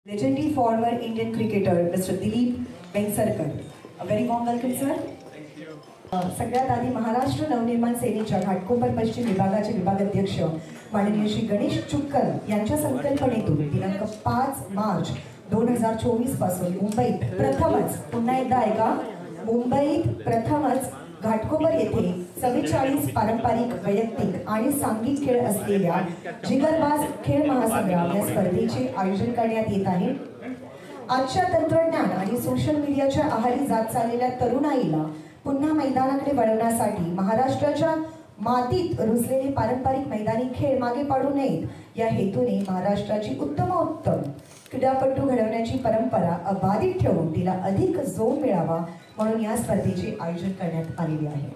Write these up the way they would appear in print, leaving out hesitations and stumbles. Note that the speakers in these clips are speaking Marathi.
Legendary former Indian cricketer Mr. Dilip Vengsarkar. A very warm welcome, sir. सगळ्यात आधी महाराष्ट्र नवनिर्माण सेनेच्या घाटकोपर पश्चिम विभागाचे विभागाध्यक्ष माननीय श्री गणेश चुक्कल यांच्या संकल्पनेतून दिनांक 5 मार्च 2024 पासून मुंबईत प्रथमच पुन्हा एकदा ऐका मुंबईत प्रथमच घाटकोपर येथे 44 पारंपरिक वैयक्तिक आणि सांघिक खेळ असलेल्या जिगरबाज खेळ महासंग्राम या स्पर्धेचे आयोजन करण्यात येत आहे. आजच्या तंत्रज्ञान आणि सोशल मीडियाच्या आहारी जात चाललेल्या तरुणाईला पुन्हा मैदानाकडे वळवण्यासाठी महाराष्ट्राच्या मातीत रुजलेले पारंपरिक मैदानी खेळ मागे पाडू नयेत या हेतूने महाराष्ट्राची उत्तमोत्तम क्रीडापटू घडवण्याची परंपरा अबाधित ठेवून तिला अधिक जोम मिळावा म्हणून या स्पर्धेचे आयोजन करण्यात आलेले आहे.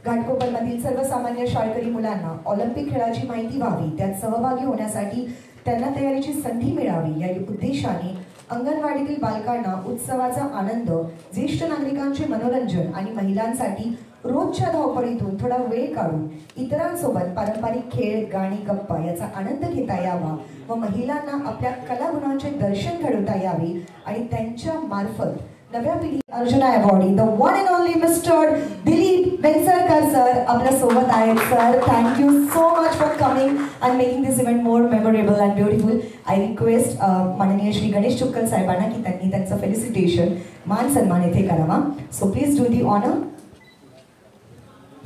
घाटकोपरमधील सर्वसामान्य शाळकरी मुलांना ऑलिम्पिक खेळाची माहिती व्हावी, त्यात सहभागी होण्यासाठी त्यांना तयारीची संधी मिळावी या उद्देशाने अंगणवाडीतील बालकांना उत्सवाचा आनंद, ज्येष्ठ नागरिकांचे मनोरंजन आणि महिलांसाठी रोजच्या धावपळीतून थोडा वेळ काढून इतरांसोबत पारंपरिक खेळ, गाणी, गप्पा याचा आनंद घेता यावा व महिलांना आपल्या कलागुणांचे दर्शन घडवता यावे आणि त्यांच्या मार्फत नव्या पिढी Arjuna awardee the one and only mister Dilip Vengsarkar sir आपल्या सोबत आहेत. Sir, thank you so much for coming and making this event more memorable and beautiful. I request माननीय श्री गणेश चुक्कल साहेबांना की त्यांनी त्यांचं फेलिसिटेशन मान सन्मान येथे करावा. So please do the honour.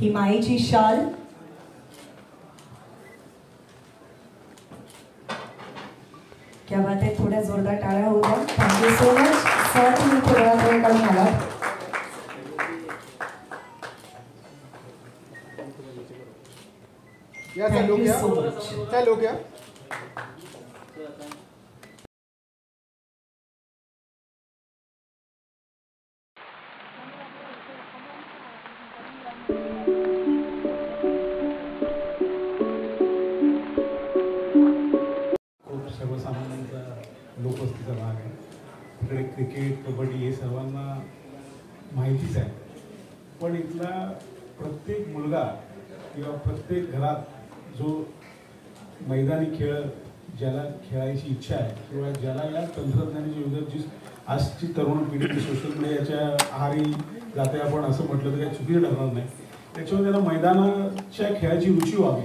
ही माईची शाल क्या बात आहे. थोड्या जोरदार टाळ्या होऊ द्या. थँक्यू सो मच सर, तुम्ही थोडा वेळ काढून आलात. Thank you so much. सर्वसामान्यांचा लोकवस्तीचा भाग आहे. तिकडे क्रिकेट, कबड्डी हे सर्वांना माहितीच आहे. पण इथला प्रत्येक मुलगा किंवा प्रत्येक घरात जो मैदानी खेळ ज्याला खेळायची इच्छा आहे किंवा ज्याला या तंत्रज्ञानाची युगाची आजची तरुण पिढी सोशल मीडियाच्या आहारी जाते आपण असं म्हटलं तर काही चुकीचं ठरणार नाही. त्याच्यामुळे त्याला मैदानाच्या खेळाची रुची व्हावी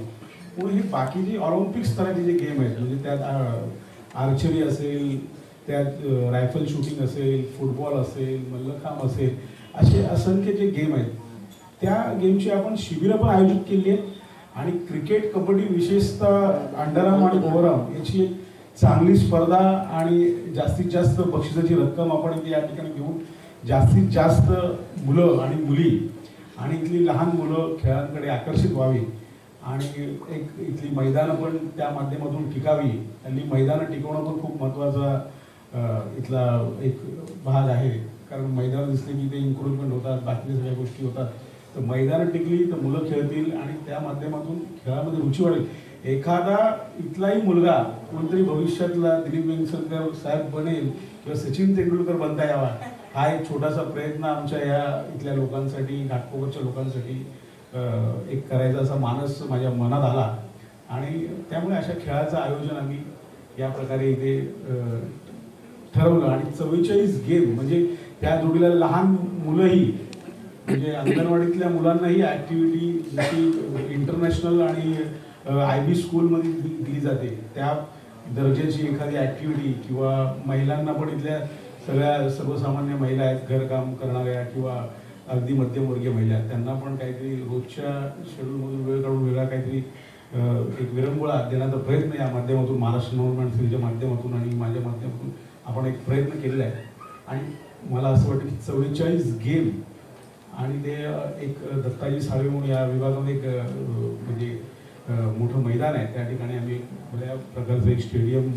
म्हणून ही बाकीची ऑलिम्पिक स्तराचे जे गेम आहेत म्हणजे त्यात आर्चरी असेल, त्यात रायफल शूटिंग असेल, फुटबॉल असेल, मल्लखांब असेल, असे असंख्य जे गेम आहेत त्या गेमची आपण शिबिरं पण आयोजित केली आहेत. आणि क्रिकेट, कबड्डी विशेषतः अंडरआर्म आणि ओव्हरआर्म याची एक चांगली स्पर्धा आणि जास्तीत जास्त बक्षिसाची रक्कम आपण या ठिकाणी घेऊन जास्तीत जास्त मुलं आणि मुली आणि इथली लहान मुलं खेळांकडे आकर्षित व्हावी आणि एक इथली मैदानं पण त्या माध्यमातून टिकावी. त्यांनी मैदानं टिकवणं पण खूप महत्त्वाचा इथला एक भाग आहे. कारण मैदानं दिसली की ते इन्क्रोचमेंट होतात, बाकीच्या सगळ्या गोष्टी होतात. तर मैदानं टिकली तर मुलं खेळतील आणि त्या माध्यमातून खेळामध्ये रुची वाढेल. एखादा इथलाही मुलगा कोणतरी भविष्यातला दिलीप वेंगसरकर साहेब बनेल किंवा सचिन तेंडुलकर बनता यावा हा एक छोटासा प्रयत्न आमच्या या इथल्या लोकांसाठी, घाटकोपरच्या लोकांसाठी एक करायचा असा मानस माझ्या मनात आला आणि त्यामुळे अशा खेळाचं आयोजन आम्ही या प्रकारे इथे ठरवलं. आणि 44 गेम म्हणजे त्या जोडीला लहान मुलंही म्हणजे अंगणवाडीतल्या मुलांनाही ॲक्टिव्हिटी जशी इंटरनॅशनल आणि IB स्कूलमध्ये दिली जाते त्या दर्जाची एखादी ॲक्टिव्हिटी किंवा महिलांना पण इथल्या सगळ्या सर्वसामान्य महिला आहेत घरकाम करणाऱ्या किंवा अगदी मध्यमवर्गीय महिला त्यांना पण काहीतरी रोजच्या शेड्यूलमधून वेळ काढून वेगळा काहीतरी एक विरंगुळा देण्याचा प्रयत्न या माध्यमातून महाराष्ट्र नवनिर्माण सेनेच्या माध्यमातून आणि माझ्या माध्यमातून आपण एक प्रयत्न केलेला आहे. आणि मला असं वाटतं की 44 गेम आणि ते एक दत्ताजी साळवे म्हणून या विभागामध्ये एक म्हणजे मोठं मैदान आहे त्या ठिकाणी आम्ही बऱ्या प्रकारचं एक स्टेडियम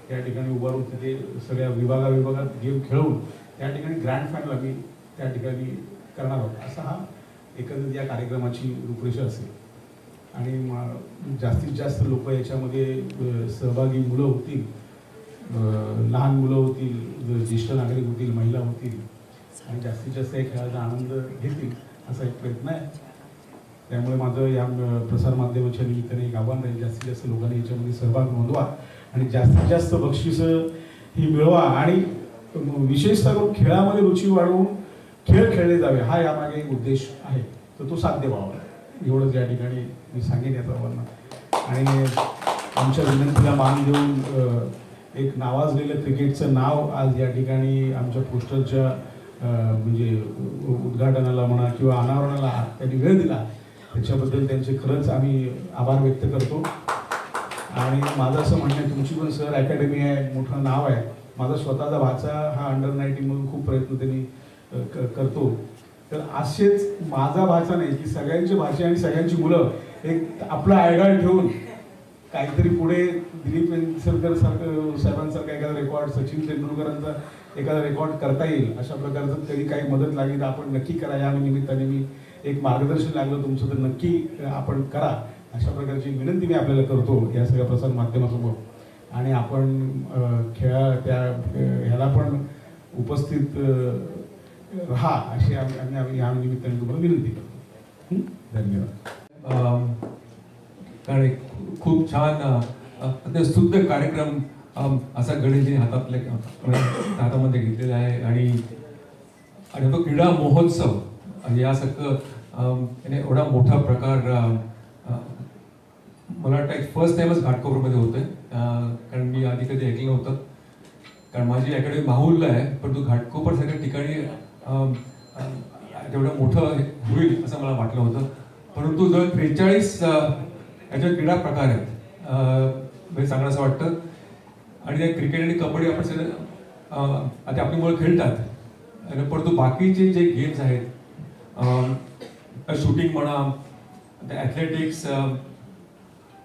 त्या ठिकाणी उभारून तिथे सगळ्या विभागात गेम खेळवून त्या ठिकाणी ग्रँड फायनल आम्ही त्या ठिकाणी करणार आहोत. असा हा एकंदरीत या कार्यक्रमाची रूपरेषा असेल. आणि जास्तीत जास्त लोक याच्यामध्ये सहभागी मुलं होतील, लहान मुलं होतील, ज्येष्ठ नागरिक होतील, महिला होतील आणि जास्तीत जास्त या खेळाचा आनंद घेतील असा एक प्रयत्न आहे. त्यामुळे माझं या प्रसारमाध्यमाच्या निमित्ताने एक आव्हान राहील जास्तीत जास्त लोकांनी याच्यामध्ये सहभाग नोंदवा आणि जास्तीत जास्त बक्षिसं ही मिळवा आणि विशेषतः करून खेळामध्ये रुची वाढवून खेळ खेळले जावे हा यामागे एक उद्देश आहे. तर तो साध्य व्हावा एवढंच या ठिकाणी मी सांगेन या सर्वांना. आणि आमच्या विनंतीला मान देऊन एक नावाजलेलं क्रिकेटचं नाव आज या ठिकाणी आमच्या पोस्टरच्या म्हणजे उद्घाटनाला म्हणा किंवा अनावरणाला त्यांनी वेळ दिला त्याच्याबद्दल त्यांचे खरंच आम्ही आभार व्यक्त करतो. आणि माझं असं म्हणणं आहे, तुमची पण सर अकॅडमी आहे, मोठं नाव आहे. माझा स्वतःचा भाचा हा अंडर-19 म्हणून खूप प्रयत्न त्यांनी करतो. तर असेच माझा भाचा नाही की सगळ्यांचे भाचे आणि सगळ्यांची मुलं एक आपला आयडॉल ठेवून काहीतरी पुढे दिलीप वेंगसरकर साहेबांसारखा एखादा रेकॉर्ड, सचिन तेंडुलकरांचा एखादा रेकॉर्ड करता येईल अशा प्रकारचं कधी काही मदत लागली तर आपण नक्की करा. या निमित्ताने मी एक मार्गदर्शन लागलं तुमचं तर नक्की आपण करा अशा प्रकारची विनंती मी आपल्याला करतो या सगळ्या प्रसार माध्यमासमोर. आणि आपण ह्याला पण उपस्थित राहा अशी आम्ही या निमित्ताने तुम्हाला विनंती करतो. धन्यवाद. कारण खूप छान स्तुत्य कार्यक्रम असा गणेशजी हातामध्ये घेतलेला आहे. आणि तो क्रीडा महोत्सव यासारखं एवढा मोठा प्रकार मला वाटतं फर्स्ट टाइमच घाटकोपरमध्ये होतोय. कारण मी आधी कधी ऐकलं नव्हतं. कारण माझी अकॅडमी माहुलला आहे, पण तो घाटकोपर सारख्या ठिकाणी तेवढं मोठं होईल असं मला वाटलं होतं. परंतु जर 43 याच्यात क्रीडा प्रकार आहेत म्हणजे चांगलं असं वाटतं. आणि त्या क्रिकेट आणि कबड्डी आपण सगळं आता आपली मुलं खेळतात. परंतु बाकीचे जे गेम्स आहेत शूटिंग म्हणा, ॲथलेटिक्स,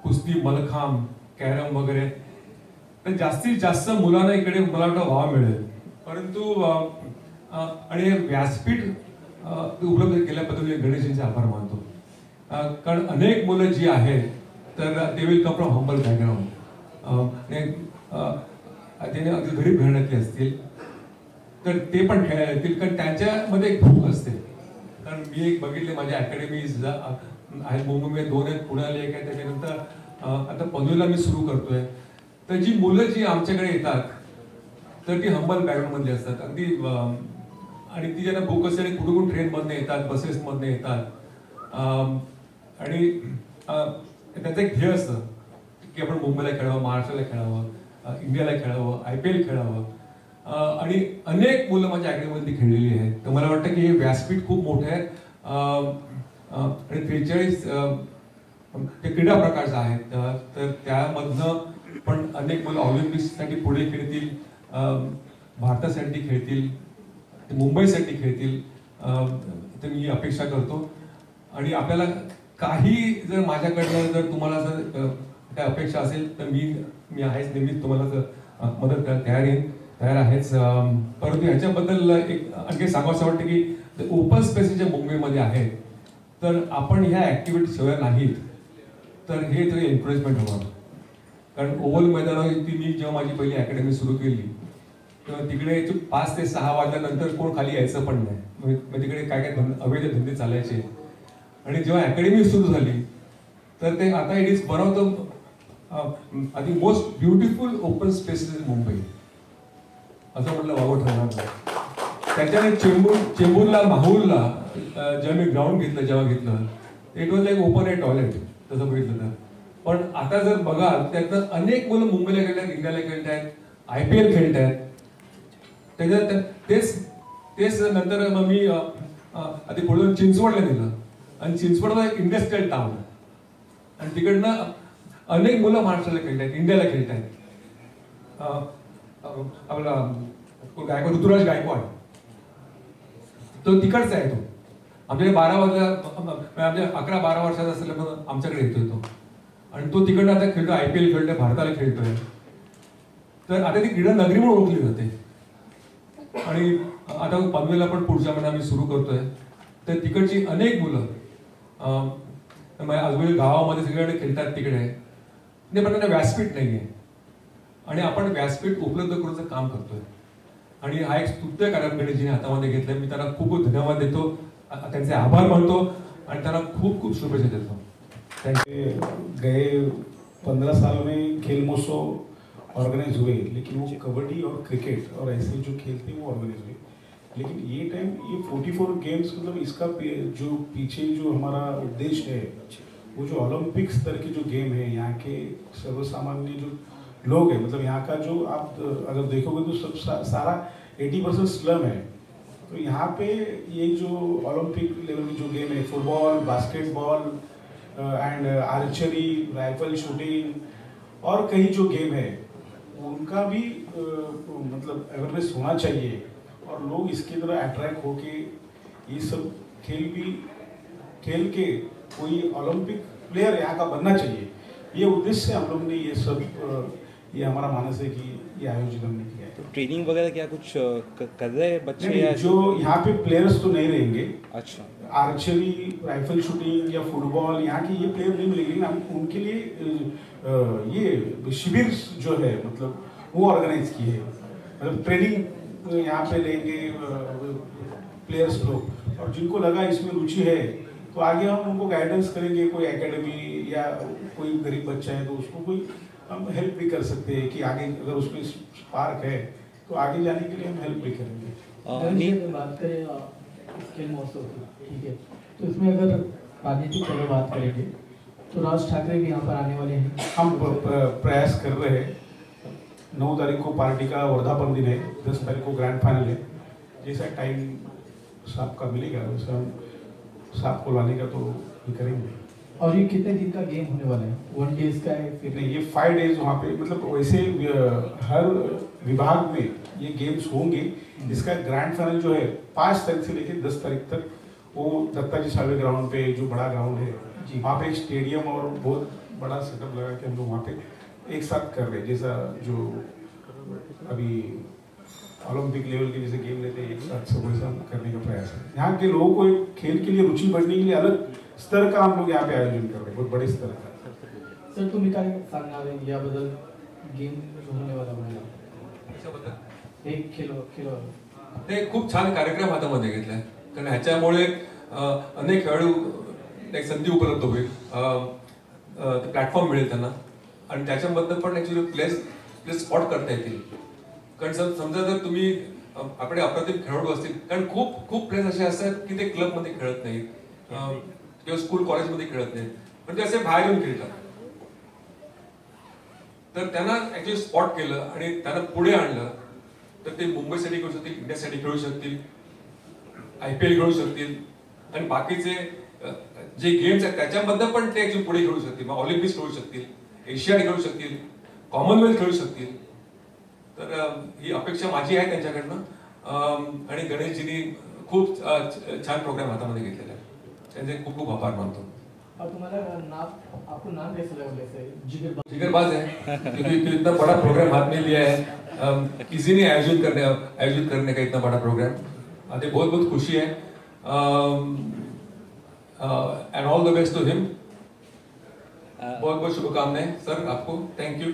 कुस्ती, मलखांब, कॅरम वगैरे तर जास्तीत जास्त मुलांना इकडे मला वाटतं वाव मिळेल. परंतु आणि व्यासपीठ उपलब्ध केल्याबद्दल गणेशजींचे आभार मानतो. कारण अनेक मुलं जी आहेत तर ते will come from humble background. त्याने अगदी गरीब घराण्यातले असतील तर ते पण खेळायला येतील कारण त्यांच्यामध्ये एक भूक असते. कारण मी एक बघितले माझ्या अकॅडमीज आहेत मुंबईमध्ये 2 आहेत, पुण्याला 1 आहे. त्याच्यानंतर आता पनवेलला मी सुरू करतोय. तर जी मुलं जी आमच्याकडे येतात तर ती हंबल बॅकग्राऊंड मधली असतात अगदी. आणि ती ज्यांना भूक असते आणि कुठून ट्रेनमधनं येतात, बसेसमधनं येतात. आणि त्याचं एक ध्येय असतं की आपण मुंबईला खेळावं, महाराष्ट्राला खेळावं, इंडियाला खेळावं, IPL खेळावं. आणि अनेक मुलं माझ्या अकॅडमीमध्ये खेळलेली आहेत. तर मला वाटतं की हे व्यासपीठ खूप मोठं आहे. आणि 43 ते क्रीडा प्रकारचं आहेत. तर त्यामधनं पण अनेक मुलं ऑलिम्पिक्ससाठी पुढे खेळतील, भारतासाठी खेळतील, मुंबईसाठी खेळतील तर मी अपेक्षा करतो. आणि आपल्याला काही जर माझ्याकडनं जर तुम्हाला जर काय अपेक्षा असेल तर मी आहेच नेहमीच तुम्हाला मदत करायला तयार आहेच. परंतु ह्याच्याबद्दल एक आणखी सांगावं वाटतं की ओपन स्पेसेस जे मुंबईमध्ये आहेत तर आपण ह्या ऍक्टिव्हिटी शिवाय नाहीत तर हे तरी एन्करेजमेंट हवं. कारण ओव्हल मैदानावरती मी जेव्हा माझी पहिली अकॅडमी सुरू केली तेव्हा तिकडे 5 ते 6 वाजल्यानंतर कोण खाली यायचं पण नाही. तिकडे काय काय अवैध धंदे चालायचे. आणि जेव्हा अकॅडमी सुरू झाली तर ते आता it is one of the I think most beautiful open spaces in Mumbai असं म्हटलं वावं ठरणार नाही. त्याच्याने चेंबूरला माहुलला जेव्हा मी ग्राउंड घेतलं जेव्हा it was like open A toilet तसं बघितलं तर. पण आता जर बघाल त्यातनं अनेक मुलं मुंबईला खेळतात, इंडियाला खेळतात, IPL खेळतात. त्याच्यात तेच नंतर मग मी आधी पुढे चिंचवडला गेलं आणि चिंचवडला एक इंडस्ट्रियल टाउन आणि तिकडनं अनेक मुलं महाराष्ट्राला खेळतात, इंडियाला खेळतात. आपला गायकवाड, ऋतुराज गायकवाड तो तिकडचा आहे. तो आमच्याकडे 11-12 वर्षाचा असल्यामुळे आमच्याकडे येतोय तो. आणि तो तिकडनं आता खेळतोय, IPL खेळतोय, भारताला खेळतोय. तर आता ती क्रीडा नगरी म्हणून ओळखली जाते. आणि आता पनवेलला पण पुढच्या महिन्यात आम्ही सुरू करतोय. तर तिकडची अनेक मुलं आजूबाजू गावामध्ये सगळीकडे खेळतात तिकडे. पण त्यांना व्यासपीठ नाहीये आणि आपण व्यासपीठ उपलब्ध करूचं काम करतोय. आणि हा एक स्तुत्य कार्यक्रम गणेशजीने हातामध्ये घेतलाय. मी त्यांना खूप खूप धन्यवाद देतो, त्यांचे आभार मानतो आणि त्यांना खूप खूप शुभेच्छा देतो. गए 15 साल में खेल महोत्सव ऑर्गेनाइज हुए, लेकिन वो कबड्डी और क्रिकेट और ऐसे जो खेलते हैं वो ऑर्गेनाइज हुए। लेकिन ये टाइम ये 44 गेम्स, मतलब इसका जो पीछे जो हमारा उद्देश्य है, वो जो ओलंपिक स्तर के जो गेम है, यहाँ के सर्वसामान्य जो लोग हैं, मतलब यहाँ का जो आप अगर देखोगे तो सब सारा 80% स्लम है। तो यहाँ पे ये जो ओलंपिक लेवल की जो गेम है, football, basketball end archery, rifle shooting और कई जो गेम है, उनका भी मतलब अवेयरनेस होना चाहिए और लोग इसकी तरह अट्रैक्ट होके ये सब खेल के कोई ओलंपिक प्लेयर यहाँ का बनना चाहिए। ये उद्देश्य से हम लोग ने ये सब ये हमारा मानस है कि ये आयोजित हमने किया है। तो ट्रेनिंग वगैरह क्या कुछ कर रहे हैं बच्चे? नहीं, जो यहाँ पे प्लेयर्स तो नहीं रहेंगे। अच्छा। आर्चरी, राइफल शूटिंग या फुटबॉल, यहाँ के ये प्लेयर नहीं मिलेंगे, लेकिन हम उनके लिए ये शिविर जो है मतलब वो ऑर्गेनाइज किए हैं। मतलब ट्रेनिंग यहाँ पे लेंगे प्लेयर्स लोग, और जिनको लगा इसमें रुचि है तो आगे हम उनको गाइडेंस करेंगे। कोई एकेडमी या कोई गरीब बच्चा है तो उसको कोई हम हेल्प भी कर सकते हैं कि आगे अगर उसमें स्पार्क है तो आगे जाने के लिए हम हेल्प भी करेंगे। अगर बात करें खेल महोत्सव की, ठीक है, तो इसमें अगर राजनीतिक अगर बात करेंगे तो राज ठाकरे भी यहाँ पर आने वाले हैं। हम प्रयास कर रहे हैं। 9 तारीख को पार्टी का वर्धापन दिन है, 10 तारीख को ग्रैंड फाइनल है। जैसा टाइम साहब का मिलेगा वैसे हम साहब को लाने का तो ये करेंगे। और ये कितने दिन का गेम होने वाला है? 1 डेज का है फिर? नहीं, ये 5 डेज वहाँ पे, मतलब वैसे हर विभाग में ये गेम्स होंगे। इसका ग्रैंड फाइनल जो है 5 तारीख से लेकर 10 तारीख तक वो दत्ताजी सालवे ग्राउंड पे, जो बड़ा ग्राउंड है जी, वहाँ पे एक स्टेडियम और बहुत बड़ा सेटअप लगा के हम लोग वहाँ पे एक साथ कर रहे हैं। जैसा जो अभी ओलंपिक लेवल के जैसे गेम लेते हैं एक साथ, सब वैसा करने का प्रयास है। यहाँ के लोगों को खेल के लिए रुचि बढ़ने के लिए अलग स्तर का हम लोग यहाँ पे आयोजन कर रहे हैं, बहुत बड़े स्तर का। सर तुम्ही काय सांगणार आहे याबद्दल? गेम होने वाला म्हणजे एक खेळ ते खूप छान कार्यक्रम हातामध्ये घेतलाय, कारण ह्याच्यामुळे अनेक खेळाडू एक संधी उपलब्ध होईल, प्लॅटफॉर्म मिळेल त्यांना, आणि त्याच्याबद्दल पण ऍक्च्युली प्लेस स्पॉट करता येतील। कारण समजा जर तुम्ही आपले अप्रतिम खेळाडू असतील, कारण खूप प्लेयर्स असे असतात की ते क्लबमध्ये खेळत नाहीत किंवा स्कूल कॉलेजमध्ये खेळत नाहीत, पण ते असे बाहेर येऊन खेळतात। तर त्यांना ऍक्च्युली स्पॉट केलं आणि त्यांना पुढे आणलं तर ते मुंबईसाठी खेळू शकतील, इंडियासाठी खेळू शकतील, IPL खेळू शकतील, आणि बाकीचे जे गेम्स आहेत त्याच्याबद्दल पण ते ऍक्च्युली पुढे खेळू शकतील। मग ऑलिम्पिक्स खेळू शकतील, एशियाड खेळू शकतील, कॉमनवेल्थ खेळू शकतील। तर ही अपेक्षा माझी आहे त्यांच्याकडनं, आणि गणेशजींनी खूप छान प्रोग्राम हातामध्ये घेतलेला आहे, त्यांचे खूप खूप आभार मानतो। और तुम्हारा नाम, आपको नाम कैसा लगा? वैसे जिगरबाज है, क्योंकि इतना बड़ा प्रोग्राम हाथ में लिया है, किसी ने आयोजित करने का इतना बड़ा प्रोग्राम, आते बहुत बहुत खुशी है, and all the best to him. बहुत बहुत शुभकामनाएं सर आपको, थैंक यू।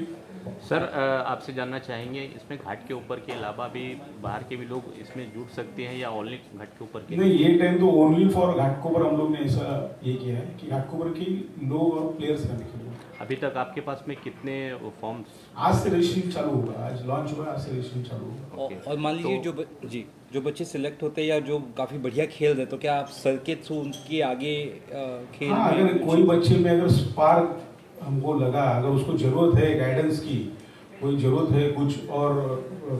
सर आपसे जानना चाहेंगे इसमें घाट के ऊपर के अलावा भी बाहर के भी लोग इसमें जुड़ सकते हैं या ओनली घाट के ऊपर के? नहीं, ये टाइम तो ओनली फॉर घाटकोपर हम लोग ने ऐसा ये किया है कि घाटकोपर के लोग और प्लेयर्स का खेलेंगे। अभी तक आपके पास में कितने फॉर्म्स? आज से रजिस्ट्रेशन चालू होगा, आज लॉन्च हुआ, आज से रजिस्ट्रेशन चालू होगा। और मान लीजिए जो बच्चे सिलेक्ट होते हैं या जो काफी बढ़िया खेल रहे, तो क्या आप सर के थ्रू उनकी आगे खेल? हाँ, अगर कोई बच्चे में अगर स्पार्क हमको लगा, अगर उसको जरूरत है गाइडेंस की, कोई जरूरत है कुछ और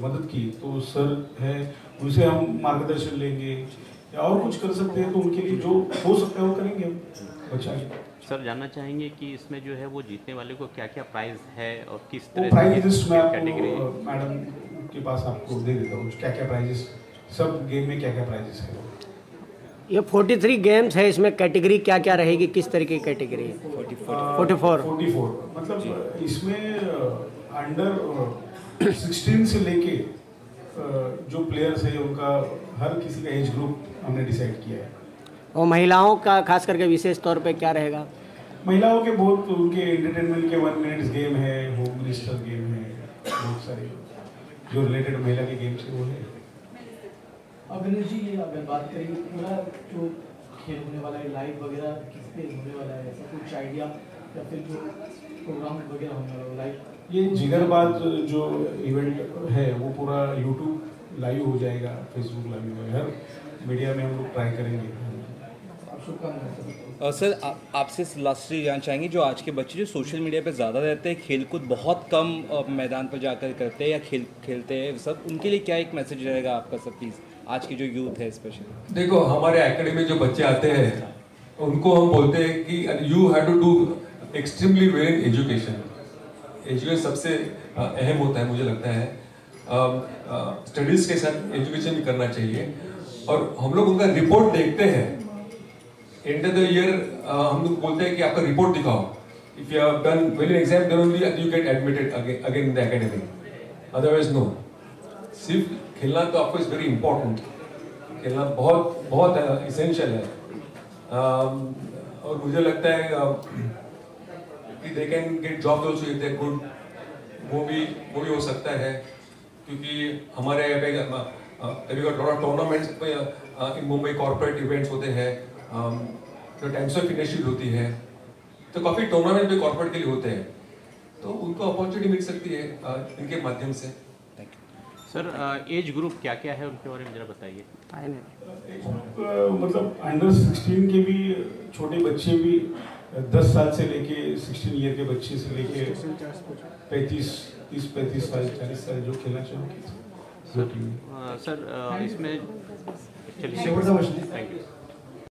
मदद की, तो सर है, उनसे हम मार्गदर्शन लेंगे या और कुछ कर सकते हैं तो उनके लिए जो हो सकता है वो करेंगे हम बच्चा। सर जानना चाहेंगे कि इसमें जो है वो जीतने वाले को क्या क्या प्राइज है और किस वो तरह प्राइज लिस्ट मैं कैटेगरी? आपको मैडम के पास आपको दे देता हूँ, क्या क्या प्राइजेस, सब गेम में क्या क्या प्राइजेस है। ये 43 गेम्स है, इसमें कैटेगरी क्या क्या रहेगी, किस तरह की कैटेगरी है? 44 मतलब इसमें अंडर 16 से लेके जो प्लेयर्स है उनका हर किसी का एज ग्रुप हमने डिसाइड किया है। और महिलाओं का खास करके विशेष तौर पे क्या रहेगा? महिलाओं के बहुत उनके एंटरटेनमेंट के 1 मिनट्स गेम है, होम मिनिस्टर गेम है, बहुत सारे जो रिलेटेड महिला के गेम्स है वो है। अभिनव जी, ये अगर बात करें पूरा जो खेल होने वाला है लाइव वगैरह किस पे होने वाला है, ऐसा कुछ आइडिया या फिर जो प्रोग्राम वगैरह होने वाला है लाइव ये जिगरबाज जो इवेंट है वो पूरा यूट्यूब लाइव हो जाएगा, फेसबुक लाइव हो जाएगा, हर मीडिया में हम लोग ट्राई करेंगे। सर आपसे लास्टली जानना चाहेंगे, जो आज के बच्चे जो सोशल मीडिया पे ज़्यादा रहते हैं, खेलकूद बहुत कम मैदान पर जाकर करते हैं या खेलते हैं सब, उनके लिए क्या एक मैसेज रहेगा आपका सब प्लीज़, आज की जो यूथ है स्पेशली? देखो, हमारे एकेडमी में जो बच्चे आते हैं उनको हम बोलते हैं कि you have to do extremely well in education. Education सबसे अहम होता है, मुझे लगता है स्टडीज के साथ एजुकेशन भी करना चाहिए। और हम लोग उनका रिपोर्ट देखते हैं एंड ऑफ द ईयर, हम लोग बोलते हैं कि आपका रिपोर्ट दिखाओ, if you have done well in exam then only you get admitted again in the academy, otherwise no. सिर्फ खेलना तो आपको इज वेरी इंपॉर्टेंट, खेलना बहुत बहुत इसेंशियल है। और मुझे लगता है कि they can get job also if they good, वो भी हो सकता है, क्योंकि हमारे tournaments in Mumbai corporate events होते हैं, जो टाइम्स ऑफ इंडस्ट्री होती है, तो काफ़ी टूर्नामेंट भी कॉर्पोरेट के लिए होते हैं, तो उनको अपॉर्चुनिटी मिल सकती है इनके माध्यम से। सर एज ग्रुप क्या क्या है उनके बारे में जरा बताइए। मतलब अंडर 16 के भी छोटे बच्चे भी, 10 साल से लेके 16 ईयर के बच्चे से लेके 30-35 साल 40 साल जो खेलना चाहेंगे। सर इसमें चलिए, शेवटचा प्रश्न। Thank you.